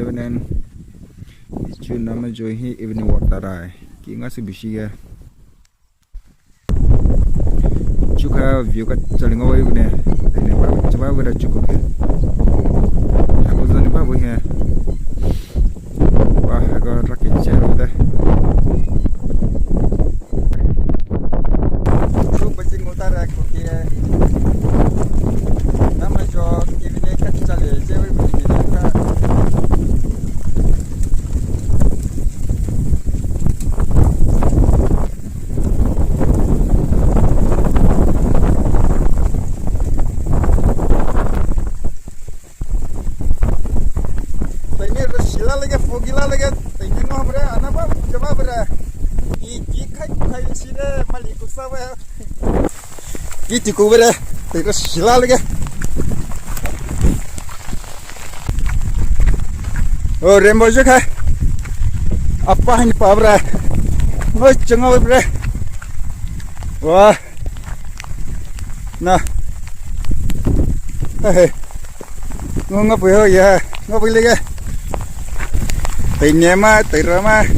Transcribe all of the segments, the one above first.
evening. It's Naamai Zho here evening walk tarai. Kinga si bisiga. Chuka view ka chalinga wa ibne. Tene ba chaba wa chuku ke. Ako zani ba bo he. Wah ako rakit chero da. Chu baching utara ko ke. Naamai Zho evening ka chale jewe bi ka. Fogila lagi, tinggi ngah bre, anak apa coba bre, ikai sini malik usah bre, cukup bre, terus sila lagi. Oh rembo juga, apa ini pak bre, oh cengau bre, wah, nah, ngapa ya, ngapa lagi? Tay Nema, tay Rama,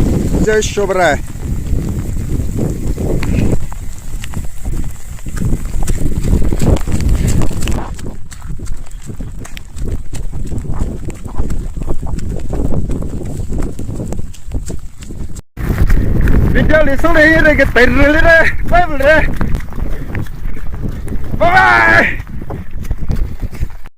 chơi sobra. Video li solo ini ke tay rele re, bye bye.